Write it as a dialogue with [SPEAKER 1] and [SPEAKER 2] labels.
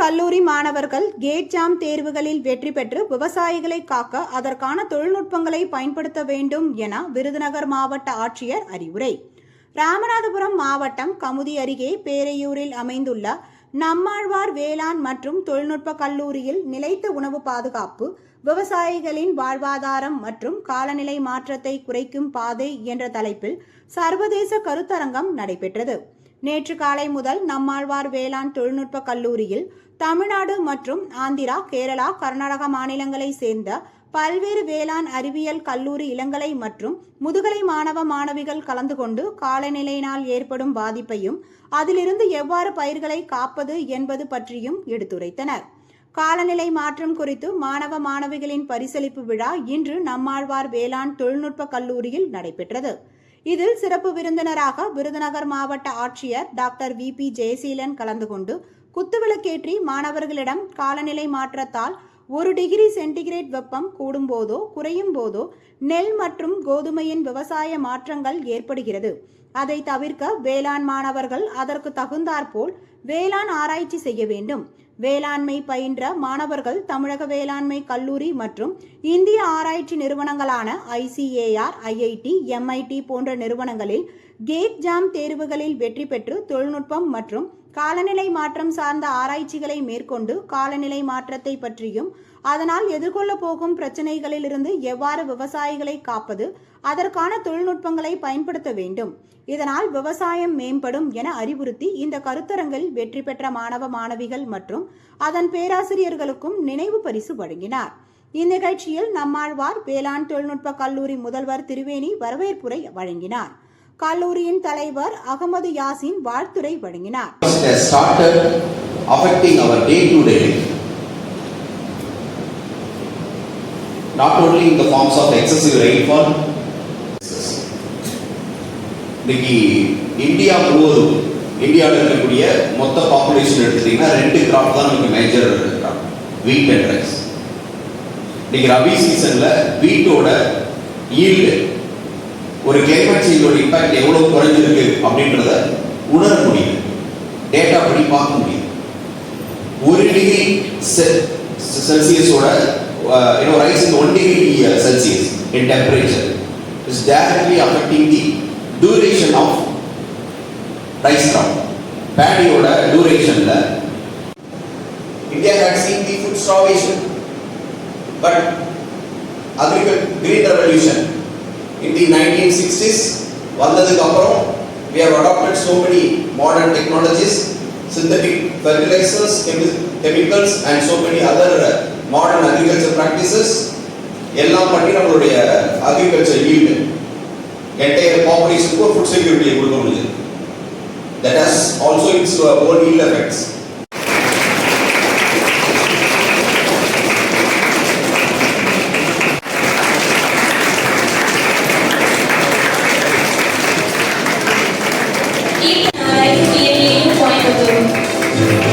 [SPEAKER 1] கல்லூரி மாணவர்கள் gate jam தேர்வுகளில் வெற்றி பெற்று விவசாயிகளை காக்க அதற்கான தொழில்நுட்பங்களை பயன்படுத்த வேண்டும் என விருதுநகர் மாவட்ட ஆட்சியர் அறிவுரை. ராமநாதபுரம் மாவட்டம் கமுதி அருகே பேரையூரில் அமைந்துள்ள நம்மாழ்வார் வேளாண் மற்றும் தொழில்நுட்ப கல்லூரியில் நிலைத்த உணவு பாதுகாப்பு, விவசாயிகளின் வாழ்வாதாரம் மற்றும் காலநிலை மாற்றத்தை குறைக்கும் பாதை என்ற தலைப்பில் சர்வதேச கருத்தரங்கம் நடைபெற்றது. நேற்று காலை முதல் நம்மாழ்வார் வேளாண் தொழில்நுட்ப கல்லூரியில் தமிழ்நாடு மற்றும் ஆந்திரா, கேரளா, கர்நாடகா மாநிலங்களை சேர்ந்த பல்வேறு வேளாண் அறிவியல் கல்லூரி இளங்கலை மற்றும் முதுகலை மாணவ மாணவிகள் கலந்து கொண்டு காலநிலையினால் ஏற்படும் பாதிப்பையும் அதிலிருந்து எவ்வாறு பயிர்களை காப்பது என்பது பற்றியும் எடுத்துரைத்தனர். காலநிலை மாற்றம் குறித்து மாணவ மாணவிகளின் பரிசளிப்பு விழா இன்று நம்மாழ்வார் வேளாண் தொழில்நுட்ப கல்லூரியில் நடைபெற்றது. இதில் சிறப்பு விருந்தினராக விருதுநகர் மாவட்ட ஆட்சியர் டாக்டர் வி.பி. ஜெயசீலன் கலந்து கொண்டு குத்துவிளக்கேற்றி மாணவர்களிடம் காலநிலை மாற்றத்தால் 1 டிகிரி சென்டிகிரேட் வெப்பம் கூடும் போதோ குறையும் போதோ நெல் மற்றும் கோதுமையின் விவசாய மாற்றங்கள் ஏற்படுகிறது. அதை தவிர்க்க வேளாண் மாணவர்கள் அதற்கு தகுந்தாற்போல் வேளாண் ஆராய்ச்சி செய்ய வேண்டும். வேளாண்மை பயின்ற மாணவர்கள் தமிழக வேளாண்மை கல்லூரி மற்றும் இந்திய ஆராய்ச்சி நிறுவனங்களான ICAR, IIT, MIT போன்ற நிறுவனங்களில் கேட் ஜாம் தேர்வுகளில் வெற்றி பெற்று தொழில்நுட்பம் மற்றும் காலநிலை மாற்றம் சார்ந்த ஆராய்ச்சிகளை மேற்கொண்டு காலநிலை மாற்றத்தை பற்றியும் அதனால் எதிர்கொள்ள போகும் பிரச்சனைகளிலிருந்து எவ்வாறு விவசாயிகளை காப்பது, அதற்கான தொழில்நுட்பங்களை பயன்படுத்த வேண்டும். இதனால் விவசாயம் மேம்படும் என அறிவுறுத்தி இந்த கருத்தரங்கில் வெற்றி பெற்ற மாணவ மாணவிகள் மற்றும் அதன் பேராசிரியர்களுக்கும் நினைவு பரிசு வழங்கினார். இந்நிகழ்ச்சியில் நம்மாழ்வார் வேளாண் தொழில்நுட்ப கல்லூரி முதல்வர் திருவேணி வரவேற்புரை வழங்கினார். கல்லூரியின் தலைவர் அகமது யாசின் வாழ்த்துரை வழங்கினார்.
[SPEAKER 2] Not only in the forms of excessive rainfall, இன்னைக்கு இந்தியா முழுவதும் இந்தியாவில் இருக்கக்கூடிய மொத்த பாப்புலேஷன் எடுத்துட்டீங்கன்னா 2 கிராப் தான் நமக்கு major crop, wheat and rice. இன்னைக்கு ரபி சீசன்ல வீட்டோட ஈல்டு ஒரு கிளைமேட் சேஞ்சோட இம்பாக்ட் எவ்வளவு குறைஞ்சிருக்கு அப்படின்றத உணர முடியுது, டேட்டா படி பார்க்க முடியுது. 1 degree செல்சியஸோட rise in 1 degree Celsius in temperature is directly affecting the duration of rice crop. Paddy oda duration la India had seen the food starvation, but green revolution in the 1960s vandadukku appuram we have adopted so many modern technologies, synthetic fertilizers, chemicals and so many other modern agriculture practices. எல்லாம் பண்ணி நம்மளுடைய agriculture yield entire பாப்புலேஷனுக்கு ஒரு food செக்யூரிட்டியை கொடுக்க முடியுது. That has also its own ill effects.
[SPEAKER 3] Keep an eye clearly in point of view.